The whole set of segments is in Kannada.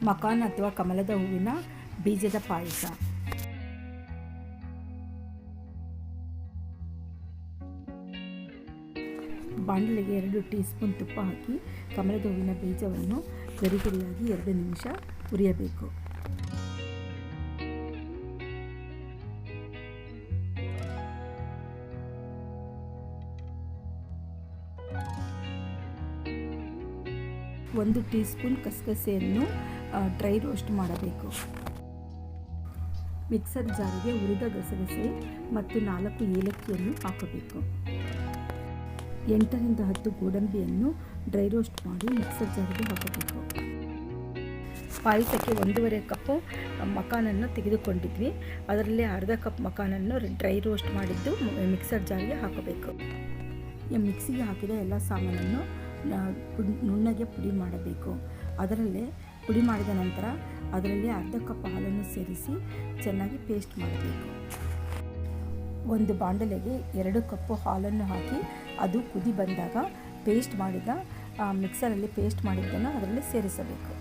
ಮಕಾನ್ ಅಥವಾ ಕಮಲದ ಹೂವಿನ ಬೀಜದ ಪಾಯಸ. ಬಾಣಲೆಗೆ 2 ಟೀ ಸ್ಪೂನ್ ತುಪ್ಪ ಹಾಕಿ ಕಮಲದ ಹೂವಿನ ಬೀಜವನ್ನು ಗರಿಗರಿಯಾಗಿ 2 ನಿಮಿಷ ಹುರಿಯಬೇಕು. ಒಂದು ಟೀ ಸ್ಪೂನ್ ಕಸಗಸೆಯನ್ನು ಡ್ರೈ ರೋಸ್ಟ್ ಮಾಡಬೇಕು. ಮಿಕ್ಸರ್ ಜಾರಿಗೆ ಹುರಿದ ಗಸಗಸೆ ಮತ್ತು 4 ಏಲಕ್ಕಿಯನ್ನು ಹಾಕಬೇಕು. 8 ರಿಂದ 10 ಗೋಡಂಬಿಯನ್ನು ಡ್ರೈ ರೋಸ್ಟ್ ಮಾಡಿ ಮಿಕ್ಸರ್ ಜಾರಿಗೆ ಹಾಕಬೇಕು. ಪಾಯಸಕ್ಕೆ 1.5 ಕಪ್ ಮಕಾನನ್ನು ತೆಗೆದುಕೊಂಡಿದ್ವಿ. ಅದರಲ್ಲಿ ಅರ್ಧ ಕಪ್ ಮಕಾನನ್ನು ಡ್ರೈ ರೋಸ್ಟ್ ಮಾಡಿದ್ದು ಮಿಕ್ಸರ್ ಜಾರಿಗೆ ಹಾಕಬೇಕು. ಮಿಕ್ಸಿಗೆ ಹಾಕಿದ ಎಲ್ಲ ಸಾಮಾನನ್ನು ನುಣ್ಣಗೆ ಪುಡಿ ಮಾಡಬೇಕು. ಅದರಲ್ಲೇ ಪುಡಿ ಮಾಡಿದ ನಂತರ ಅದರಲ್ಲಿ ಅರ್ಧ ಕಪ್ ಹಾಲನ್ನು ಸೇರಿಸಿ ಚೆನ್ನಾಗಿ ಪೇಸ್ಟ್ ಮಾಡಬೇಕು. ಒಂದು ಬಾಣಲೆಗೆ 2 ಕಪ್ ಹಾಲನ್ನು ಹಾಕಿ ಅದು ಕುದಿ ಬಂದಾಗ ಮಿಕ್ಸರಲ್ಲಿ ಪೇಸ್ಟ್ ಮಾಡಿದ್ದನ್ನು ಅದರಲ್ಲಿ ಸೇರಿಸಬೇಕು.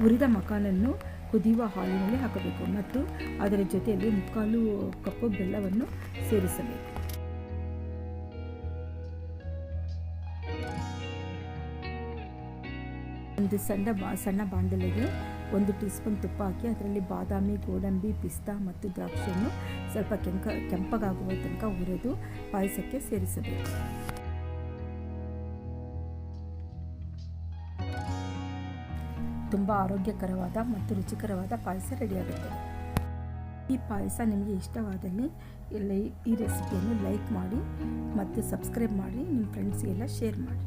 ಹುರಿದ ಮಕಾನನ್ನು ಕುದಿಯುವ ಹಾಲಿನಲ್ಲಿ ಹಾಕಬೇಕು ಮತ್ತು ಅದರ ಜೊತೆಯಲ್ಲಿ 3/4 ಕಪ್ ಬೆಲ್ಲವನ್ನು ಸೇರಿಸಬೇಕು. ಒಂದು ಸಣ್ಣ ಬಾಣಲೆಗೆ 1 ಟೀ ಸ್ಪೂನ್ ತುಪ್ಪ ಹಾಕಿ ಅದರಲ್ಲಿ ಬಾದಾಮಿ, ಗೋಡಂಬಿ, ಪಿಸ್ತಾ ಮತ್ತು ದ್ರಾಕ್ಷಿಯನ್ನು ಸ್ವಲ್ಪ ಕೆಂಪಗಾಗುವ ತನಕ ಹುರಿದು ಪಾಯಸಕ್ಕೆ ಸೇರಿಸಬೇಕು. ತುಂಬ ಆರೋಗ್ಯಕರವಾದ ಮತ್ತು ರುಚಿಕರವಾದ ಪಾಯಸ ರೆಡಿಯಾಗುತ್ತದೆ. ಈ ಪಾಯಸ ನಿಮಗೆ ಇಷ್ಟವಾದಲ್ಲಿ ಈ ರೆಸಿಪಿಯನ್ನು ಲೈಕ್ ಮಾಡಿ ಮತ್ತು ಸಬ್ಸ್ಕ್ರೈಬ್ ಮಾಡಿ, ನಿಮ್ಮ ಫ್ರೆಂಡ್ಸ್ಗೆಲ್ಲ ಶೇರ್ ಮಾಡಿ.